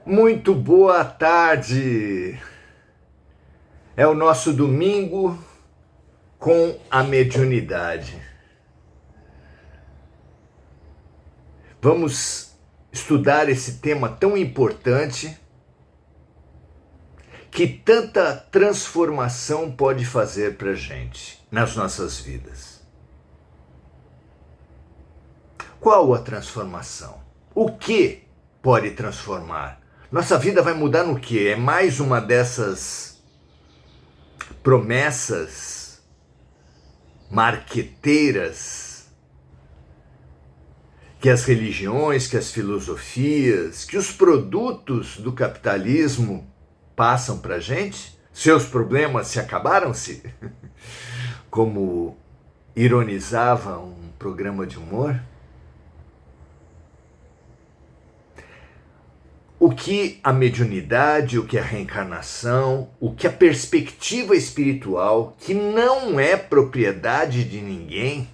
Muito boa tarde! É o nosso domingo com a mediunidade. Vamos estudar esse tema tão importante que tanta transformação pode fazer para a gente nas nossas vidas. Qual a transformação? O que pode transformar? Nossa vida vai mudar no quê? É mais uma dessas promessas marqueteiras que as religiões, que as filosofias, que os produtos do capitalismo passam para a gente? Seus problemas se acabaram-se? Como ironizava um programa de humor? O que a mediunidade, o que a reencarnação, o que a perspectiva espiritual, que não é propriedade de ninguém,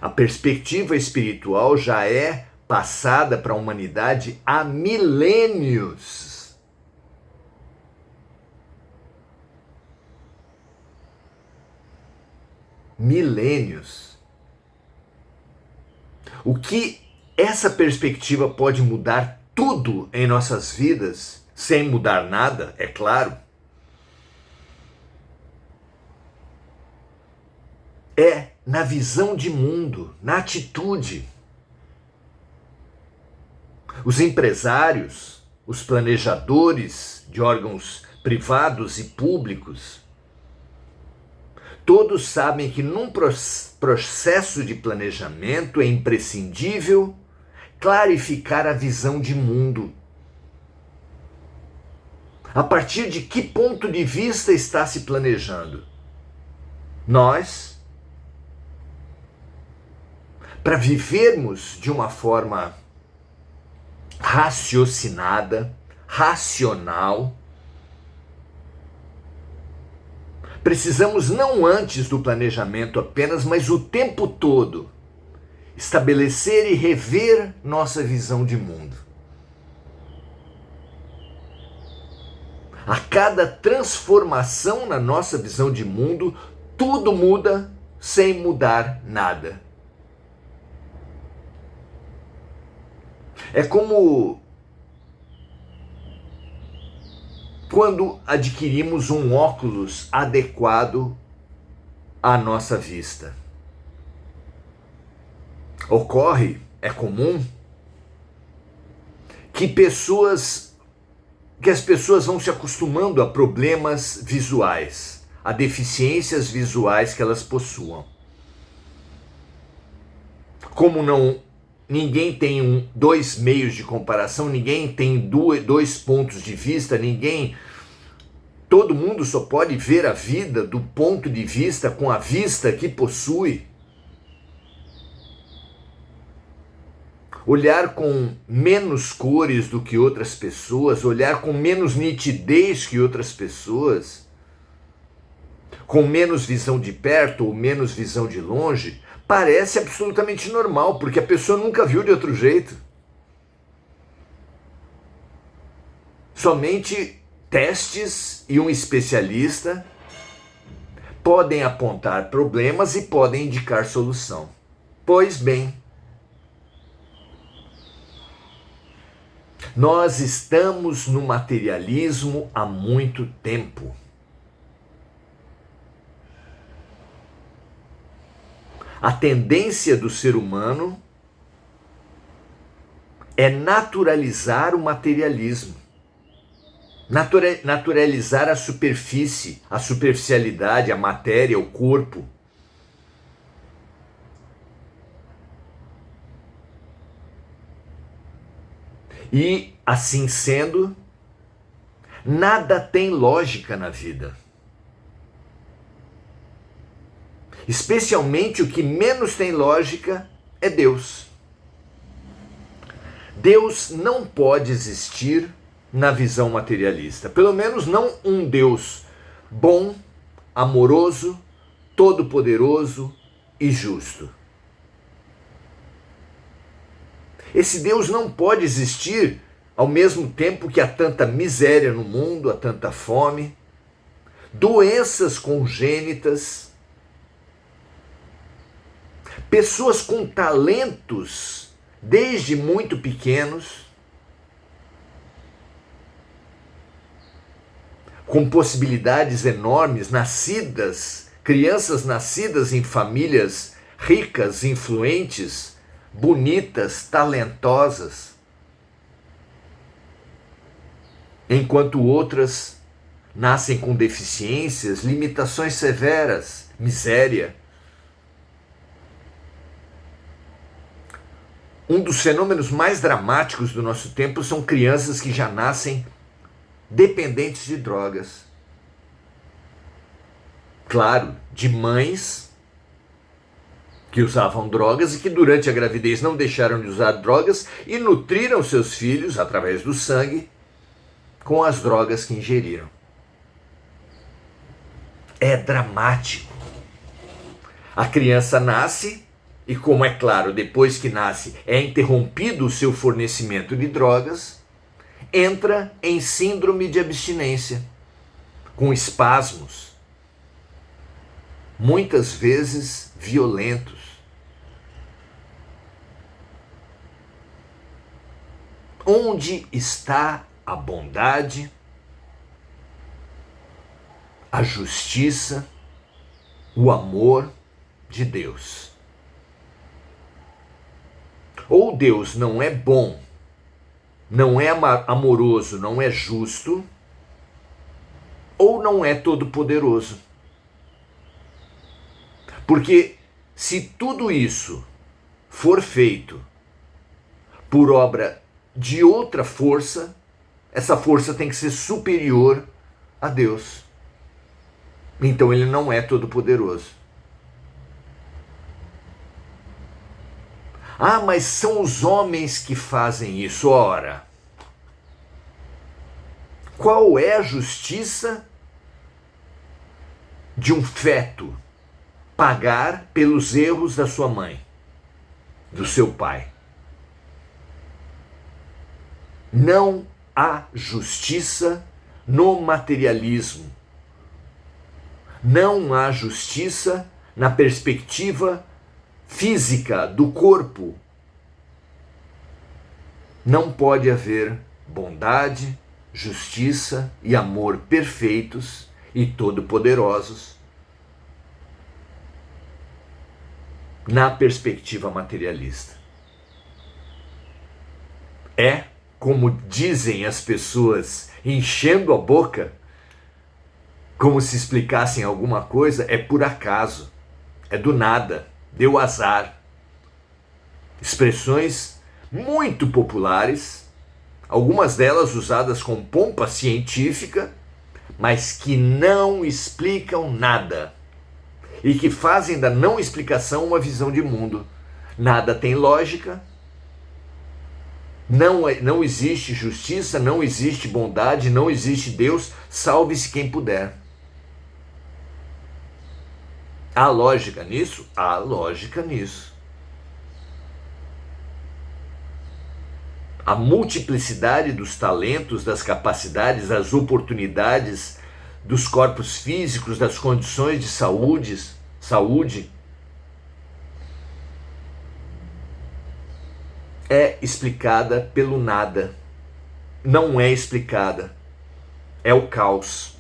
a perspectiva espiritual já é passada para a humanidade há milênios. Milênios. O que essa perspectiva pode mudar tudo em nossas vidas, sem mudar nada, é claro, é na visão de mundo, na atitude. Os empresários, os planejadores de órgãos privados e públicos, todos sabem que num processo de planejamento é imprescindível clarificar a visão de mundo. A partir de que ponto de vista está se planejando? Nós, para vivermos de uma forma raciocinada, racional, precisamos não antes do planejamento apenas, mas o tempo todo, estabelecer e rever nossa visão de mundo. A cada transformação na nossa visão de mundo, tudo muda sem mudar nada. É como quando adquirimos um óculos adequado à nossa vista. É comum, que as pessoas vão se acostumando a problemas visuais, a deficiências visuais que elas possuam. Como ninguém tem dois meios de comparação, ninguém tem dois pontos de vista, todo mundo só pode ver a vida do ponto de vista com a vista que possui. Olhar com menos cores do que outras pessoas, olhar com menos nitidez que outras pessoas, com menos visão de perto ou menos visão de longe, parece absolutamente normal, porque a pessoa nunca viu de outro jeito. Somente testes e um especialista podem apontar problemas e podem indicar solução. Pois bem, nós estamos no materialismo há muito tempo. A tendência do ser humano é naturalizar o materialismo, naturalizar a superfície, a superficialidade, a matéria, o corpo. E, assim sendo, nada tem lógica na vida. Especialmente o que menos tem lógica é Deus. Deus não pode existir na visão materialista. Pelo menos não um Deus bom, amoroso, todo-poderoso e justo. Esse Deus não pode existir ao mesmo tempo que há tanta miséria no mundo, há tanta fome, doenças congênitas, pessoas com talentos desde muito pequenos, com possibilidades enormes, crianças nascidas em famílias ricas, influentes, bonitas, talentosas, enquanto outras nascem com deficiências, limitações severas, miséria. Um dos fenômenos mais dramáticos do nosso tempo são crianças que já nascem dependentes de drogas. Claro, de mães que usavam drogas e que durante a gravidez não deixaram de usar drogas e nutriram seus filhos, através do sangue, com as drogas que ingeriram. É dramático. A criança nasce e, como é claro, depois que nasce é interrompido o seu fornecimento de drogas, entra em síndrome de abstinência, com espasmos, muitas vezes violentos. Onde está a bondade, a justiça, o amor de Deus? Ou Deus não é bom, não é amoroso, não é justo, ou não é todo-poderoso. Porque se tudo isso for feito por obra de outra força, essa força tem que ser superior a Deus. Então ele não é todo-poderoso. Ah, mas são os homens que fazem isso. Ora, qual é a justiça de um feto pagar pelos erros da sua mãe, do seu pai? Não há justiça no materialismo. Não há justiça na perspectiva física do corpo. Não pode haver bondade, justiça e amor perfeitos e todo-poderosos na perspectiva materialista. É, como dizem as pessoas, enchendo a boca, como se explicassem alguma coisa, é por acaso, é do nada, deu azar. Expressões muito populares, algumas delas usadas com pompa científica, mas que não explicam nada e que fazem da não explicação uma visão de mundo. Nada tem lógica, não existe justiça, não existe bondade, não existe Deus, salve-se quem puder. Há lógica nisso? Há lógica nisso. A multiplicidade dos talentos, das capacidades, das oportunidades, dos corpos físicos, das condições de saúde, é explicada pelo nada. Não é explicada. É o caos.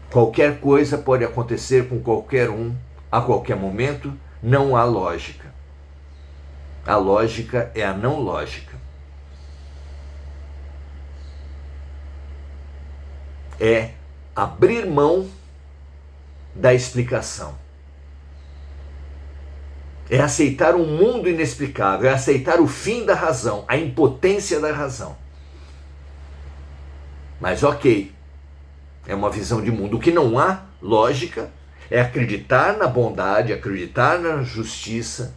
Qualquer coisa pode acontecer com qualquer um, a qualquer momento. Não há lógica. A lógica é a não lógica. É abrir mão da explicação. É aceitar um mundo inexplicável, é aceitar o fim da razão, a impotência da razão. Mas ok, é uma visão de mundo. O que não há lógica é acreditar na bondade, acreditar na justiça,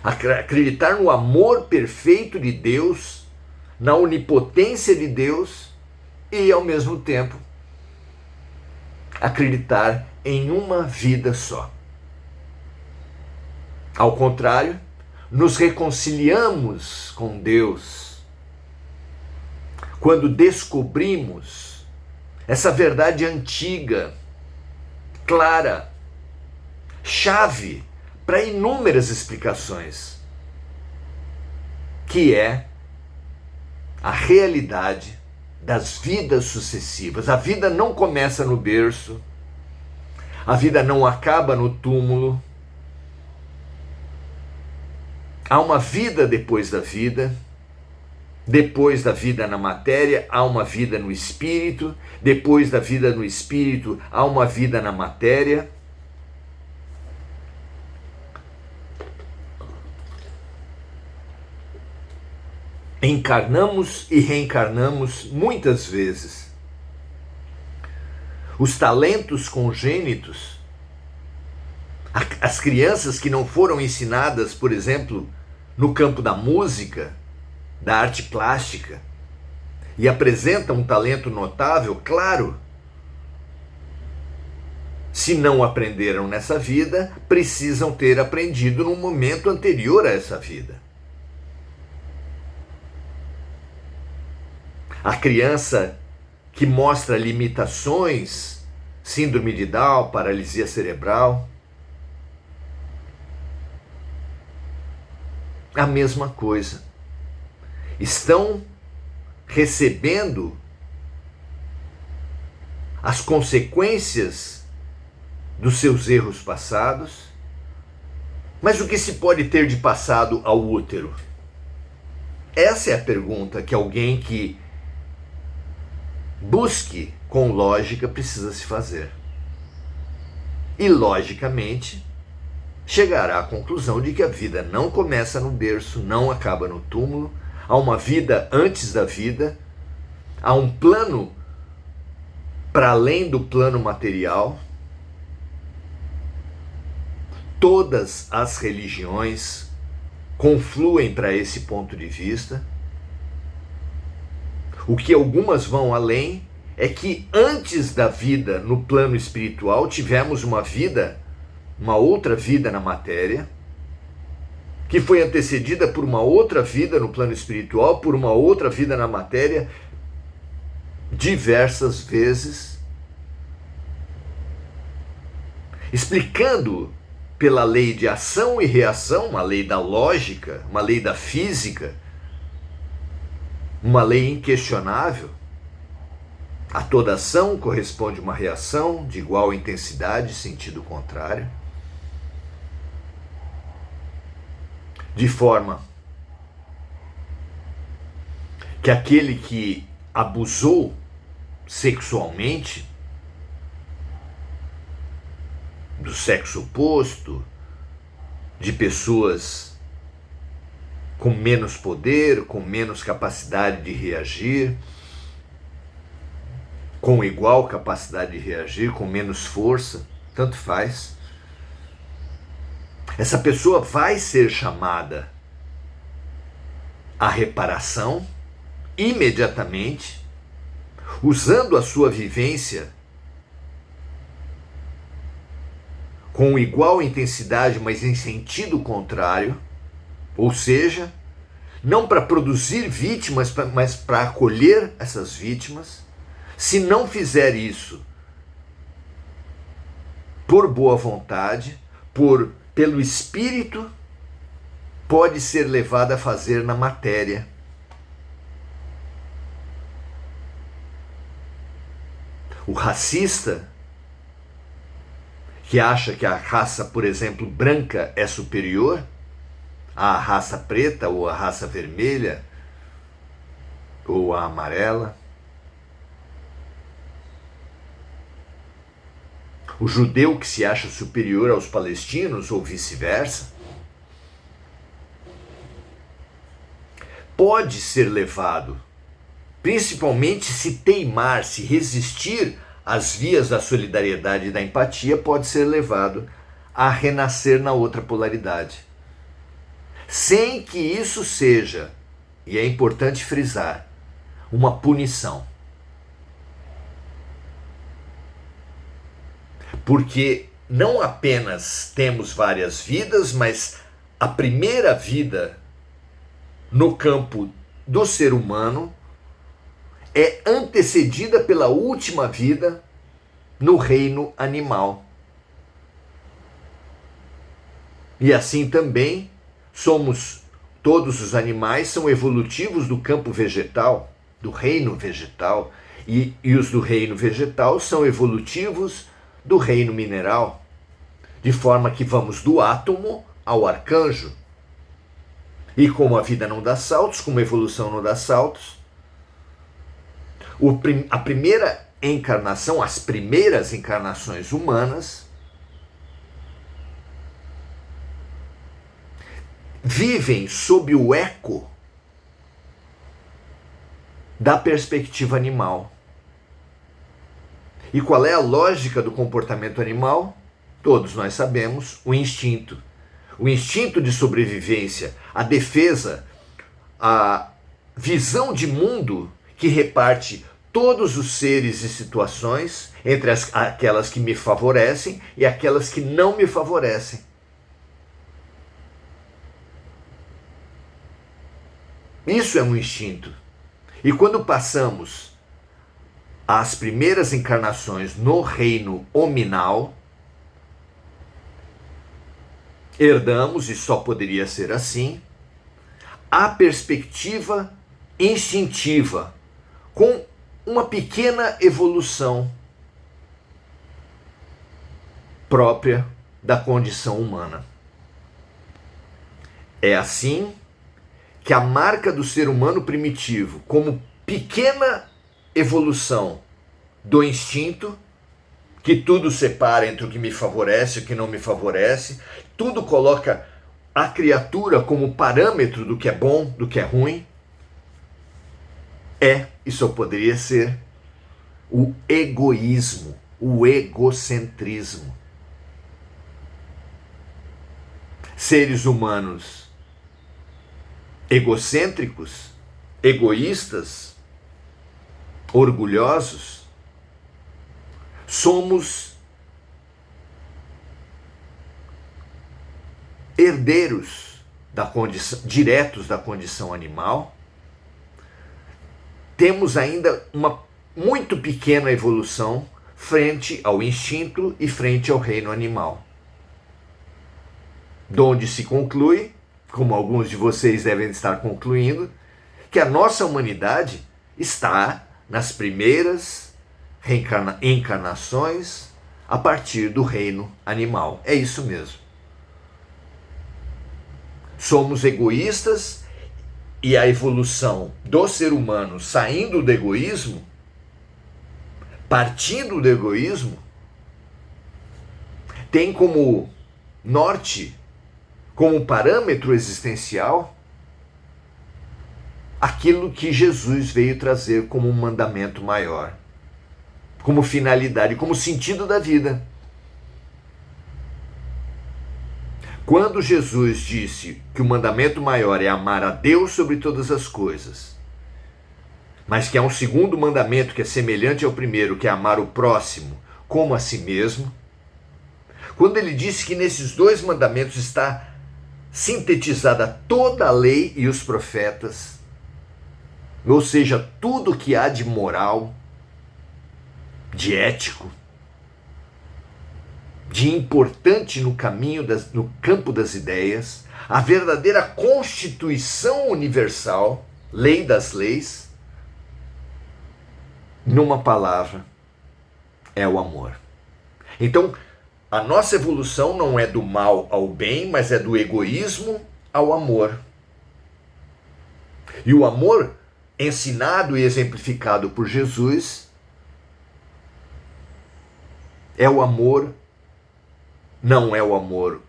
acreditar no amor perfeito de Deus, na onipotência de Deus e, ao mesmo tempo, acreditar em uma vida só. Ao contrário, nos reconciliamos com Deus, quando descobrimos essa verdade antiga, clara, chave para inúmeras explicações, que é a realidade das vidas sucessivas. A vida não começa no berço, a vida não acaba no túmulo. Há uma vida depois da vida na matéria, há uma vida no espírito, depois da vida no espírito, há uma vida na matéria. Encarnamos e reencarnamos muitas vezes. Os talentos congênitos, as crianças que não foram ensinadas, por exemplo, no campo da música, da arte plástica, e apresentam um talento notável, claro, se não aprenderam nessa vida, precisam ter aprendido no momento anterior a essa vida. A criança que mostra limitações, síndrome de Down, paralisia cerebral, a mesma coisa. Estão recebendo as consequências dos seus erros passados. Mas o que se pode ter de passado ao útero? Essa é a pergunta que alguém que busque com lógica precisa se fazer. E logicamente chegará à conclusão de que a vida não começa no berço, não acaba no túmulo, há uma vida antes da vida, há um plano para além do plano material. Todas as religiões confluem para esse ponto de vista. O que algumas vão além é que antes da vida no plano espiritual tivemos uma outra vida na matéria, que foi antecedida por uma outra vida no plano espiritual, por uma outra vida na matéria, diversas vezes, explicando pela lei de ação e reação, uma lei da lógica, uma lei da física, uma lei inquestionável. A toda ação corresponde uma reação de igual intensidade, sentido contrário. De forma que aquele que abusou sexualmente do sexo oposto, de pessoas com menos poder, com menos capacidade de reagir, com igual capacidade de reagir, com menos força, tanto faz. Essa pessoa vai ser chamada à reparação imediatamente, usando a sua vivência com igual intensidade, mas em sentido contrário, ou seja, não para produzir vítimas, mas para acolher essas vítimas. Se não fizer isso por boa vontade, pelo espírito, pode ser levado a fazer na matéria. O racista, que acha que a raça, por exemplo, branca é superior à raça preta, ou à raça vermelha, ou à amarela. O judeu que se acha superior aos palestinos, ou vice-versa, pode ser levado, principalmente se teimar, se resistir às vias da solidariedade e da empatia, pode ser levado a renascer na outra polaridade. Sem que isso seja, e é importante frisar, uma punição. Porque não apenas temos várias vidas, mas a primeira vida no campo do ser humano é antecedida pela última vida no reino animal. E assim também todos os animais são evolutivos do campo vegetal, do reino vegetal, e os do reino vegetal são evolutivos do reino mineral, de forma que vamos do átomo ao arcanjo. E como a vida não dá saltos, como a evolução não dá saltos, a primeira encarnação, as primeiras encarnações humanas, vivem sob o eco da perspectiva animal. E qual é a lógica do comportamento animal? Todos nós sabemos, o instinto. O instinto de sobrevivência, a defesa, a visão de mundo que reparte todos os seres e situações entre aquelas que me favorecem e aquelas que não me favorecem. Isso é um instinto. E quando passamos as primeiras encarnações no reino hominal, herdamos, e só poderia ser assim, a perspectiva instintiva, com uma pequena evolução própria da condição humana. É assim que a marca do ser humano primitivo, como pequena evolução do instinto, que tudo separa entre o que me favorece e o que não me favorece, tudo coloca a criatura como parâmetro do que é bom, do que é ruim, e só poderia ser o egoísmo, o egocentrismo. Seres humanos egocêntricos, egoístas, orgulhosos, somos herdeiros da condição, diretos da condição animal. Temos ainda uma muito pequena evolução frente ao instinto e frente ao reino animal. Donde se conclui, como alguns de vocês devem estar concluindo, que a nossa humanidade está nas primeiras encarnações a partir do reino animal. É isso mesmo. Somos egoístas e a evolução do ser humano saindo do egoísmo, partindo do egoísmo, tem como norte, como parâmetro existencial, aquilo que Jesus veio trazer como um mandamento maior, como finalidade, como sentido da vida. Quando Jesus disse que o mandamento maior é amar a Deus sobre todas as coisas, mas que há um segundo mandamento que é semelhante ao primeiro, que é amar o próximo como a si mesmo, quando ele disse que nesses dois mandamentos está sintetizada toda a lei e os profetas, ou seja, tudo que há de moral, de ético, de importante no caminho, no campo das ideias, a verdadeira Constituição Universal, lei das leis, numa palavra, é o amor. Então, a nossa evolução não é do mal ao bem, mas é do egoísmo ao amor. E o amor, ensinado e exemplificado por Jesus, é o amor, não é o amor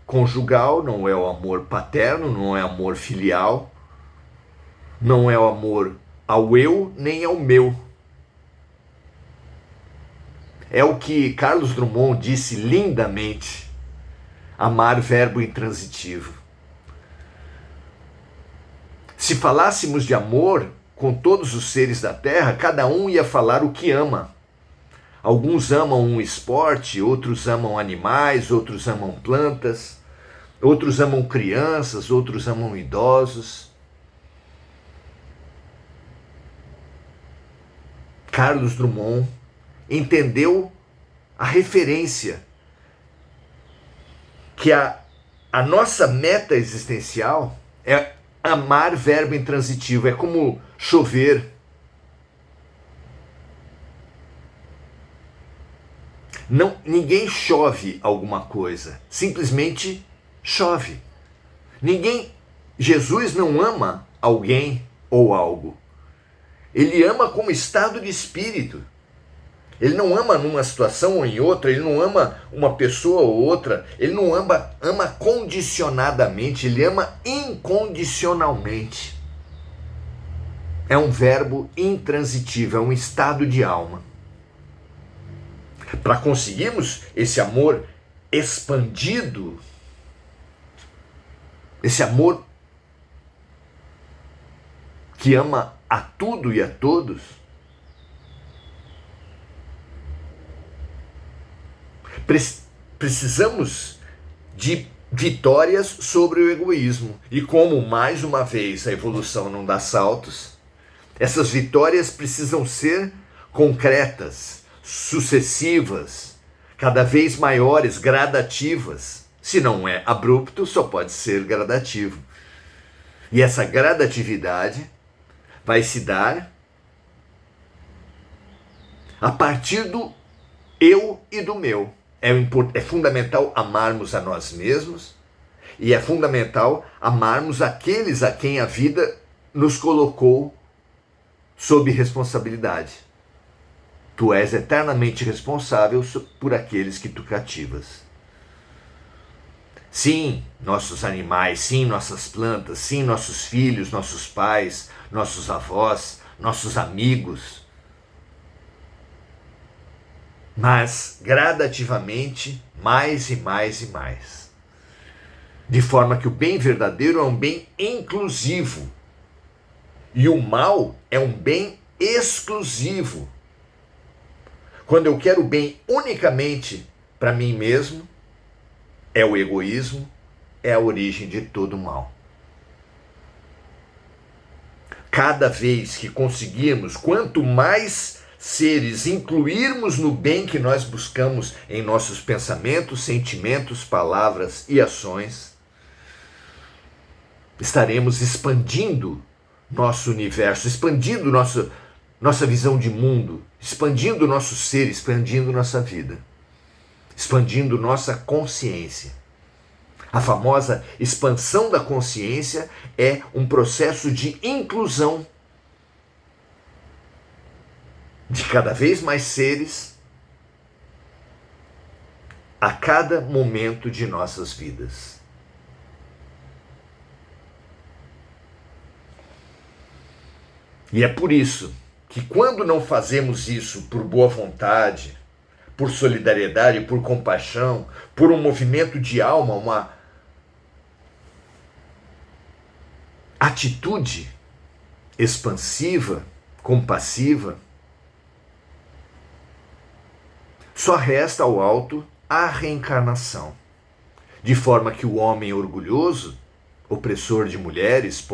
conjugal, não é o amor paterno, não é amor filial, não é o amor ao eu nem ao meu. É o que Carlos Drummond disse lindamente: amar, verbo intransitivo. Se falássemos de amor com todos os seres da Terra, cada um ia falar o que ama. Alguns amam um esporte, outros amam animais, outros amam plantas, outros amam crianças, outros amam idosos. Carlos Drummond entendeu a referência que a nossa meta existencial é amar, verbo intransitivo, é como chover. Não, ninguém chove alguma coisa, simplesmente chove. Jesus não ama alguém ou algo. Ele ama como estado de espírito. Ele não ama numa situação ou em outra, ele não ama uma pessoa ou outra, ele não ama condicionadamente, ele ama incondicionalmente. É um verbo intransitivo, é um estado de alma. Para conseguirmos esse amor expandido, esse amor que ama a tudo e a todos, precisamos de vitórias sobre o egoísmo. E como, mais uma vez, a evolução não dá saltos, essas vitórias precisam ser concretas, sucessivas, cada vez maiores, gradativas. Se não é abrupto, só pode ser gradativo. E essa gradatividade vai se dar a partir do eu e do meu. É fundamental amarmos a nós mesmos e é fundamental amarmos aqueles a quem a vida nos colocou sob responsabilidade. Tu és eternamente responsável por aqueles que tu cativas. Sim, nossos animais, sim, nossas plantas, sim, nossos filhos, nossos pais, nossos avós, nossos amigos. Mas gradativamente, mais e mais e mais. De forma que o bem verdadeiro é um bem inclusivo. E o mal é um bem exclusivo. Quando eu quero o bem unicamente para mim mesmo, é o egoísmo, é a origem de todo o mal. Cada vez que conseguirmos, quanto mais seres incluirmos no bem que nós buscamos em nossos pensamentos, sentimentos, palavras e ações, estaremos expandindo nosso universo, expandindo nossa visão de mundo, expandindo nosso ser, expandindo nossa vida, expandindo nossa consciência. A famosa expansão da consciência é um processo de inclusão de cada vez mais seres a cada momento de nossas vidas. E é por isso que quando não fazemos isso por boa vontade, por solidariedade, por compaixão, por um movimento de alma, uma atitude expansiva, compassiva, só resta ao alto a reencarnação, de forma que o homem orgulhoso, opressor de mulheres,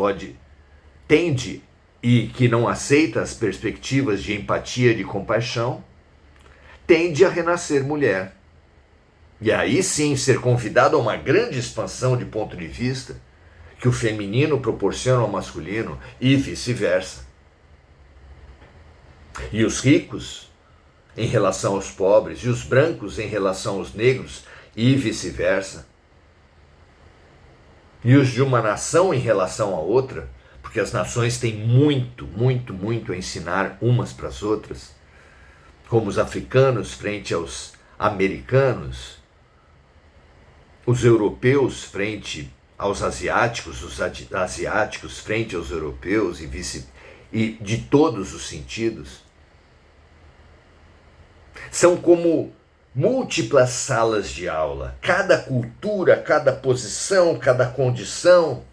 tende e que não aceita as perspectivas de empatia e de compaixão, tende a renascer mulher. E aí sim ser convidado a uma grande expansão de ponto de vista que o feminino proporciona ao masculino e vice-versa. E os ricos em relação aos pobres, e os brancos em relação aos negros, e vice-versa. E os de uma nação em relação a outra, porque as nações têm muito, muito, muito a ensinar umas para as outras, como os africanos frente aos americanos, os europeus frente aos asiáticos, os asiáticos frente aos europeus e de todos os sentidos. São como múltiplas salas de aula, cada cultura, cada posição, cada condição,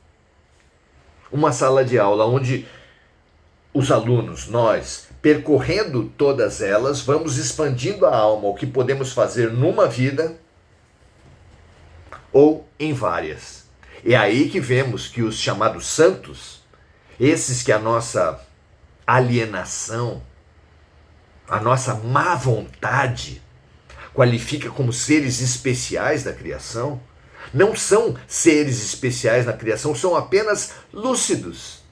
uma sala de aula onde os alunos, nós, percorrendo todas elas, vamos expandindo a alma, o que podemos fazer numa vida, ou em várias. É aí que vemos que os chamados santos, esses que a nossa alienação, a nossa má vontade qualifica como seres especiais da criação, não são seres especiais na criação, são apenas lúcidos.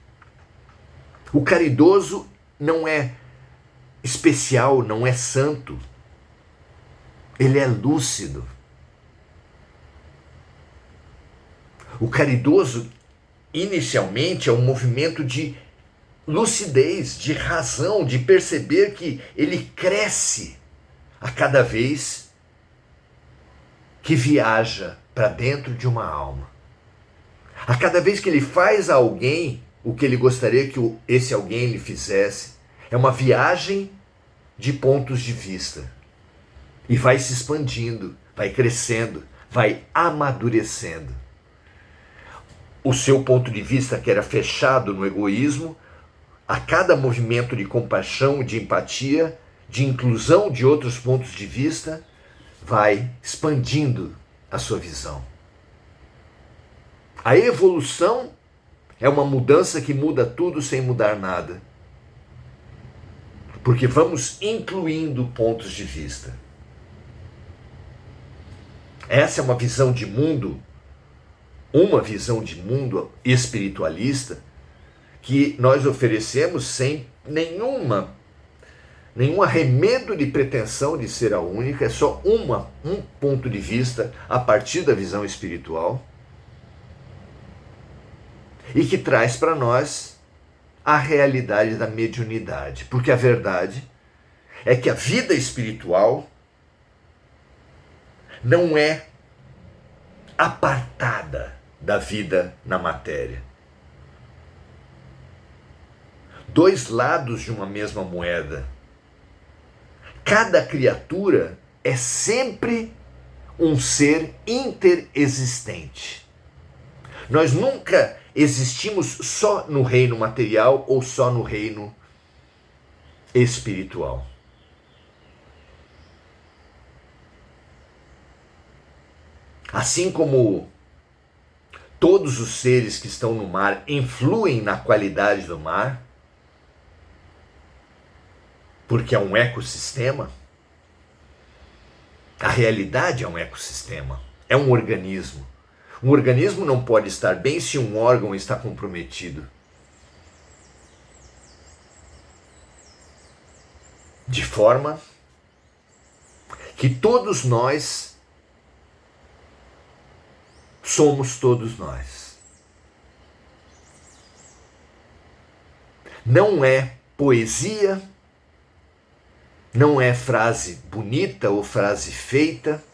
O caridoso não é especial, não é santo. Ele é lúcido. O caridoso, inicialmente, é um movimento de lucidez, de razão, de perceber que ele cresce a cada vez que viaja para dentro de uma alma. A cada vez que ele faz a alguém o que ele gostaria que esse alguém lhe fizesse, é uma viagem de pontos de vista. E vai se expandindo, vai crescendo, vai amadurecendo. O seu ponto de vista, que era fechado no egoísmo, a cada movimento de compaixão, de empatia, de inclusão de outros pontos de vista, vai expandindo a sua visão. A evolução é uma mudança que muda tudo sem mudar nada. Porque vamos incluindo pontos de vista. Essa é uma visão de mundo, uma visão de mundo espiritualista, que nós oferecemos sem nenhum arremedo de pretensão de ser a única, é só um ponto de vista a partir da visão espiritual, e que traz para nós a realidade da mediunidade. Porque a verdade é que a vida espiritual não é apartada da vida na matéria. Dois lados de uma mesma moeda. Cada criatura é sempre um ser interexistente. Nós nunca existimos só no reino material ou só no reino espiritual. Assim como todos os seres que estão no mar influem na qualidade do mar, porque é um ecossistema, a realidade é um ecossistema, é um organismo. Um organismo não pode estar bem se um órgão está comprometido. De forma que todos nós somos todos nós. Não é poesia, não é frase bonita ou frase feita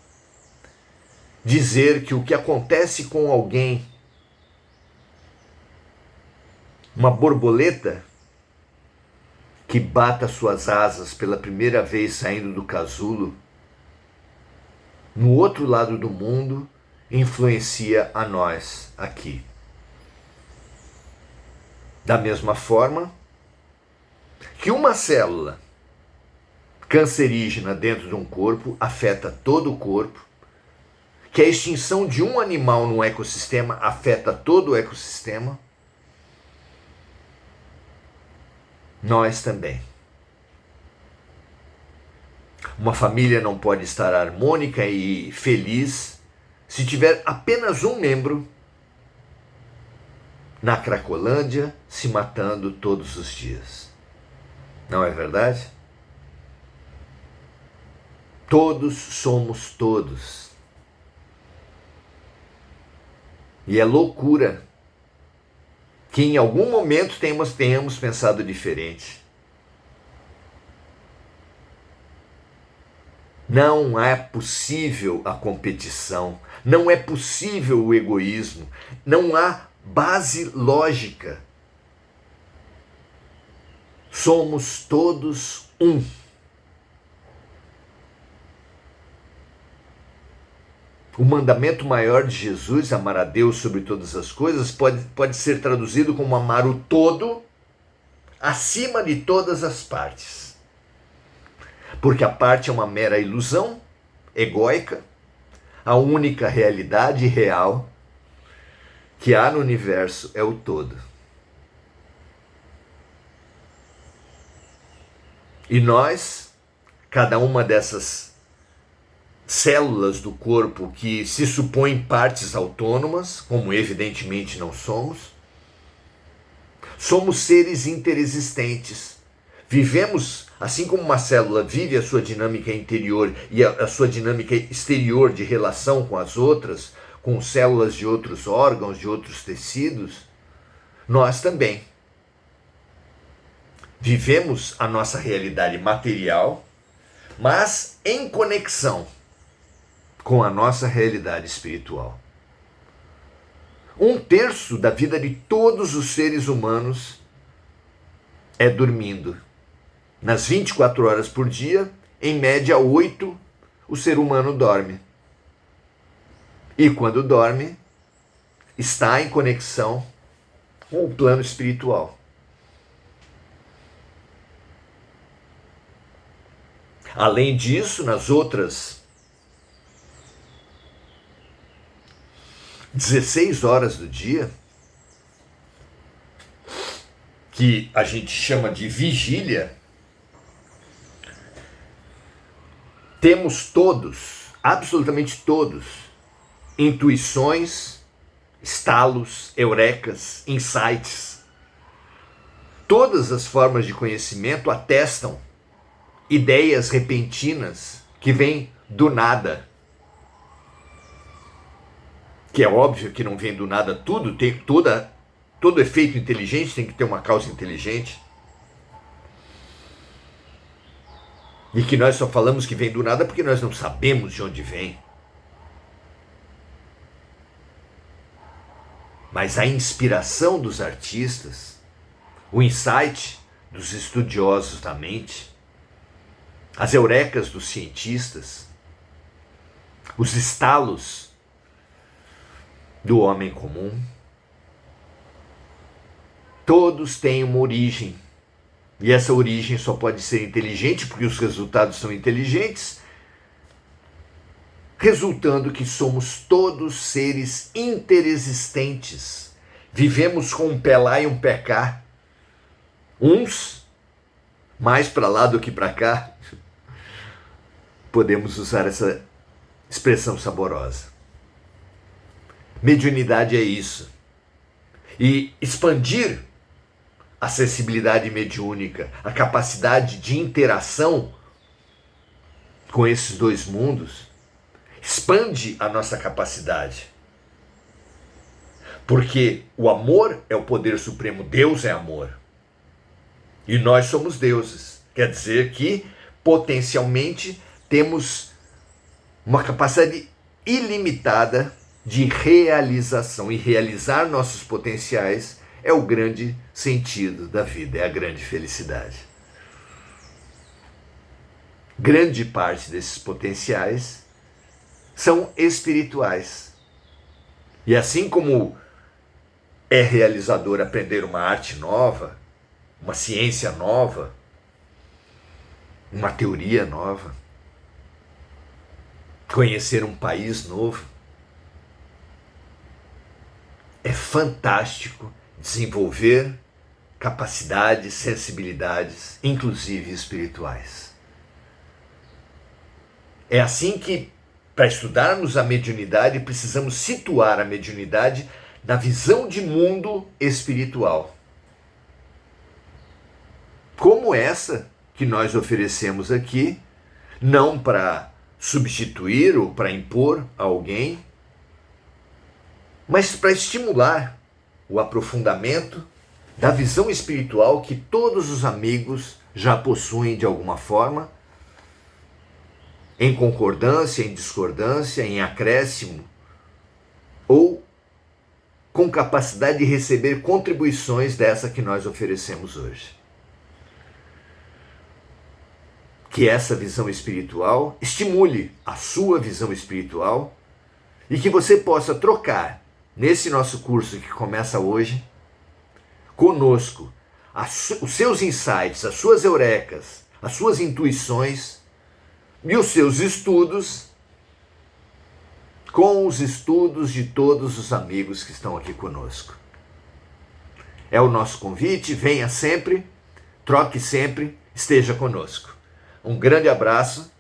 dizer que o que acontece com alguém, uma borboleta que bata suas asas pela primeira vez saindo do casulo, no outro lado do mundo, influencia a nós aqui. Da mesma forma que uma célula cancerígena dentro de um corpo afeta todo o corpo, que a extinção de um animal num ecossistema afeta todo o ecossistema, nós também. Uma família não pode estar harmônica e feliz se tiver apenas um membro na Cracolândia se matando todos os dias. Não é verdade? Todos somos todos. E é loucura que em algum momento tenhamos pensado diferente. Não é possível a competição, não é possível o egoísmo, não há base lógica. Somos todos um. O mandamento maior de Jesus, amar a Deus sobre todas as coisas, pode ser traduzido como amar o todo acima de todas as partes. Porque a parte é uma mera ilusão egóica, a única realidade real que há no universo é o todo. E nós, cada uma dessas células do corpo que se supõem partes autônomas, como evidentemente não somos, somos seres interexistentes. Vivemos, assim como uma célula vive a sua dinâmica interior e a sua dinâmica exterior de relação com as outras, com células de outros órgãos, de outros tecidos, nós também vivemos a nossa realidade material, mas em conexão com a nossa realidade espiritual. 1/3 da vida de todos os seres humanos é dormindo. Nas 24 horas por dia, em média 8, o ser humano dorme. E quando dorme, está em conexão com o plano espiritual. Além disso, nas outras 16 horas do dia, que a gente chama de vigília, temos todos, absolutamente todos, intuições, estalos, eurecas, insights. Todas as formas de conhecimento atestam ideias repentinas que vêm do nada. Que é óbvio que não vem do nada tudo, todo efeito inteligente tem que ter uma causa inteligente. E que nós só falamos que vem do nada porque nós não sabemos de onde vem. Mas a inspiração dos artistas, o insight dos estudiosos da mente, as eurecas dos cientistas, os estalos do homem comum, todos têm uma origem. E essa origem só pode ser inteligente porque os resultados são inteligentes, resultando que somos todos seres interexistentes. Vivemos com um pé lá e um pé cá. Uns mais para lá do que para cá. Podemos usar essa expressão saborosa. Mediunidade é isso. E expandir a acessibilidade mediúnica, a capacidade de interação com esses dois mundos, expande a nossa capacidade. Porque o amor é o poder supremo, Deus é amor. E nós somos deuses. Quer dizer que, potencialmente, temos uma capacidade ilimitada de realização. E realizar nossos potenciais é o grande sentido da vida, é a grande felicidade. Grande parte desses potenciais são espirituais. E assim como é realizador aprender uma arte nova, uma ciência nova, uma teoria nova, conhecer um país novo, é fantástico desenvolver capacidades, sensibilidades, inclusive espirituais. É assim que, para estudarmos a mediunidade, precisamos situar a mediunidade na visão de mundo espiritual. Como essa que nós oferecemos aqui, não para substituir ou para impor a alguém, mas para estimular o aprofundamento da visão espiritual que todos os amigos já possuem de alguma forma, em concordância, em discordância, em acréscimo, ou com capacidade de receber contribuições dessa que nós oferecemos hoje. Que essa visão espiritual estimule a sua visão espiritual e que você possa trocar nesse nosso curso que começa hoje conosco os seus insights, as suas eurecas, as suas intuições e os seus estudos com os estudos de todos os amigos que estão aqui conosco. É o nosso convite, venha sempre, troque sempre, esteja conosco. Um grande abraço,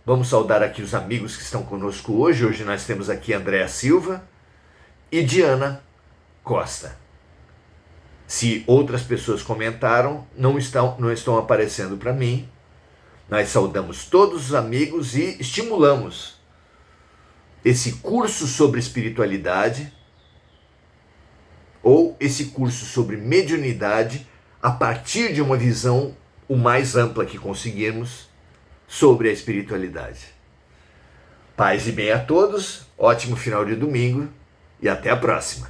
vamos saudar aqui os amigos que estão conosco hoje. Hoje nós temos aqui Andréa Silva e Diana Costa. Se outras pessoas comentaram, não estão aparecendo para mim. Nós saudamos todos os amigos e estimulamos esse curso sobre espiritualidade ou esse curso sobre mediunidade a partir de uma visão o mais ampla que conseguirmos sobre a espiritualidade. Paz e bem a todos, ótimo final de domingo e até a próxima.